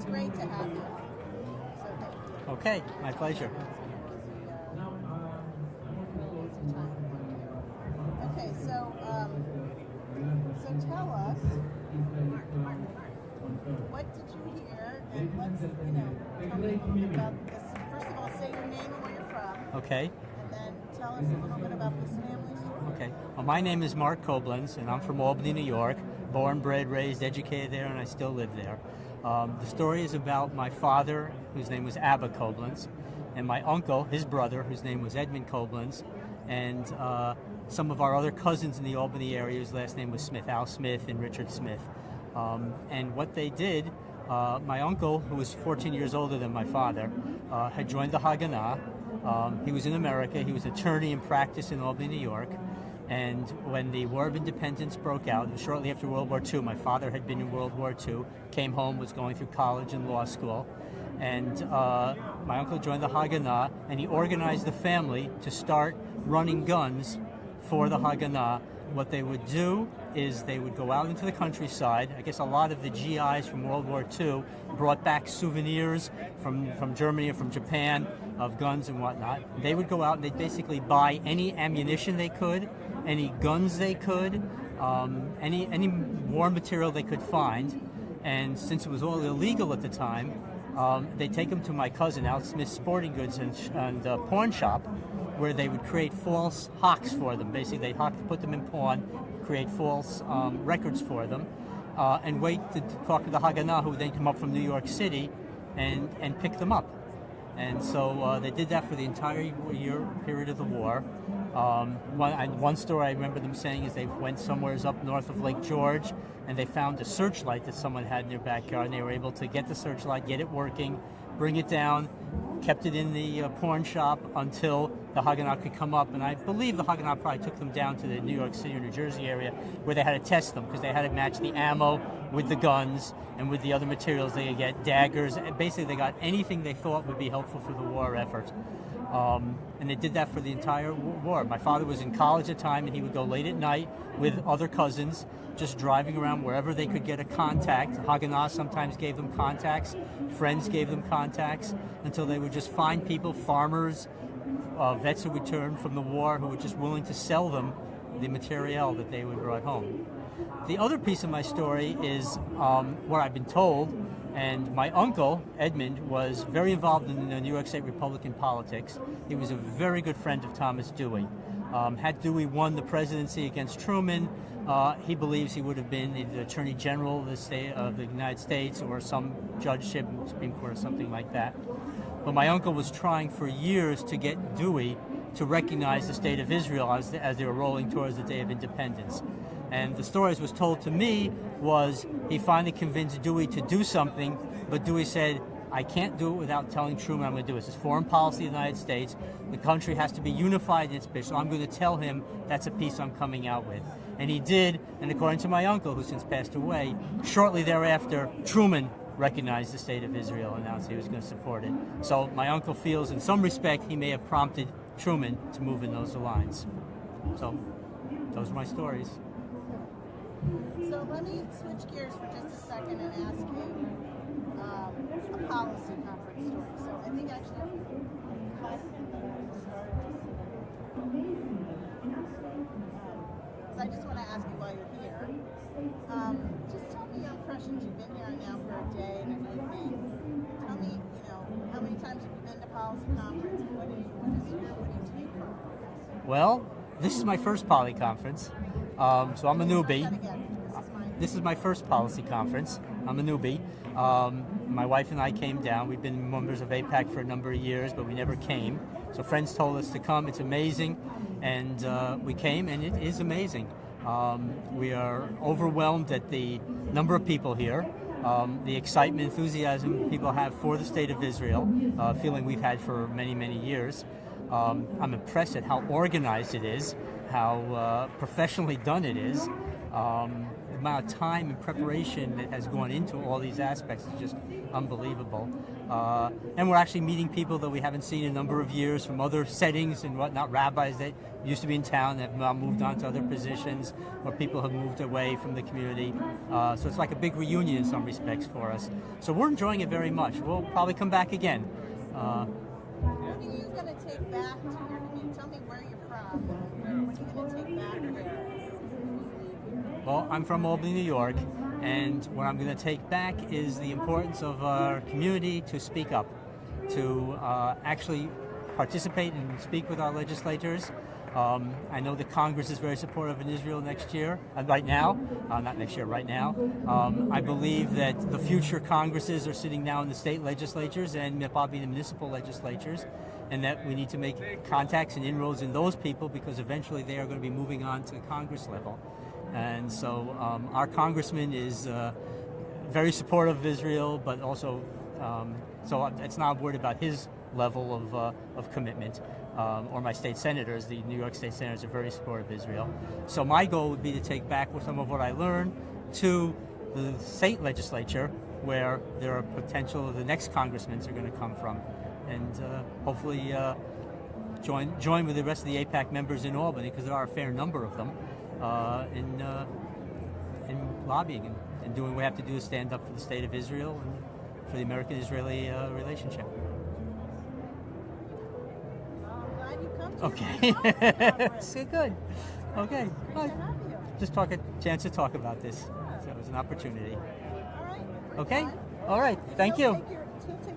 great to have you. So thank you. Okay, my pleasure. Okay, so tell us, what did you hear, and let's, tell me a little bit about this. First of all, say your name and where you're from. Okay. And then tell us a little bit about this family story. Okay. Well, my name is Mark Koblenz, and I'm from Albany, New York. Born, bred, raised, educated there, and I still live there. The story is about my father, whose name was Abba Koblenz, and my uncle, his brother, whose name was Edmund Koblenz, and some of our other cousins in the Albany area, whose last name was Smith, Al Smith and Richard Smith. And what they did, my uncle, who was 14 years older than my father, had joined the Haganah. He was in America. He was an attorney in practice in Albany, New York. And when the War of Independence broke out, shortly after World War II, my father had been in World War II, came home, was going through college and law school. And my uncle joined the Haganah, and he organized the family to start running guns for the Haganah. What they would do is they would go out into the countryside. I guess a lot of the GIs from World War II brought back souvenirs from Germany or from Japan of guns and whatnot. They would go out and they'd basically buy any ammunition they could, any guns they could, any war material they could find. And since it was all illegal at the time, they'd take them to my cousin Al Smith's sporting goods and pawn shop, where they would create false hocks for them. Basically, they'd put them in pawn, create false records for them, and wait to talk to the Haganah, who would then come up from New York City and pick them up. And so they did that for the entire year period of the war. One story I remember them saying is they went somewhere up north of Lake George, and they found a searchlight that someone had in their backyard, and they were able to get the searchlight, get it working, bring it down, kept it in the pawn shop until the Haganah could come up. And I believe the Haganah probably took them down to the New York City or New Jersey area, where they had to test them, because they had to match the ammo with the guns and with the other materials. They could get daggers. Basically, they got anything they thought would be helpful for the war effort. And they did that for the entire war. My father was in college at the time, and he would go late at night with other cousins, just driving around wherever they could get a contact. Haganah sometimes gave them contacts, friends gave them contacts, until they would just find people, farmers, vets who returned from the war, who were just willing to sell them the materiel that they would brought home. The other piece of my story is what I've been told, and my uncle, Edmund, was very involved in the New York State Republican politics. He was a very good friend of Thomas Dewey. Had Dewey won the presidency against Truman, he believes he would have been the Attorney General of the United States, or some judgeship, Supreme Court or something like that. But my uncle was trying for years to get Dewey to recognize the State of Israel as they were rolling towards the Day of Independence. And the story as was told to me was he finally convinced Dewey to do something, but Dewey said, I can't do it without telling Truman I'm going to do it. This is foreign policy of the United States. The country has to be unified in its position, so I'm going to tell him that's a piece I'm coming out with. And he did, and according to my uncle, who since passed away, shortly thereafter, Truman recognized the State of Israel and announced he was going to support it. So my uncle feels, in some respect, he may have prompted Truman to move in those lines. So those are my stories. So let me switch gears for just a second and ask you a policy conference story. So I think actually so I just want to ask you while you're here, just tell me your impressions. You've been here now for a day and everything. Tell me, how many times have you been to policy conference? What do you take from it? Well, this is my first poly conference, so I'm a newbie. This is my first policy conference. I'm a newbie. My wife and I came down. We've been members of AIPAC for a number of years, but we never came. So friends told us to come. It's amazing. And we came, and it is amazing. We are overwhelmed at the number of people here, the excitement, enthusiasm people have for the State of Israel, feeling we've had for many, many years. I'm impressed at how organized it is, how professionally done it is. the amount of time and preparation that has gone into all these aspects is just unbelievable. And we're actually meeting people that we haven't seen in a number of years from other settings and whatnot, rabbis that used to be in town that have now moved on to other positions, or people have moved away from the community. So it's like a big reunion in some respects for us. So we're enjoying it very much. We'll probably come back again. What are you going to take back to your community? Tell me where you're from. What are you going to take back here? Well, I'm from Albany, New York, and what I'm going to take back is the importance of our community to speak up, to actually participate and speak with our legislators. I know that Congress is very supportive in Israel next year, right now, not next year, right now. I believe that the future Congresses are sitting now in the state legislatures and probably the municipal legislatures, and that we need to make contacts and inroads in those people because eventually they are going to be moving on to the Congress level. And so our congressman is very supportive of Israel, but also, so it's not worried about his level of commitment. Or my state senators, the New York state senators are very supportive of Israel. So my goal would be to take back some of what I learned to the state legislature, where there are potential the next congressmen are going to come from, and hopefully join with the rest of the AIPAC members in Albany, because there are a fair number of them, in lobbying and doing what we have to do to stand up for the state of Israel and for the American-Israeli relationship. Okay. So good. Okay. Well, just a chance to talk about this. So it was an opportunity. All right. Okay. All right. Thank you. Take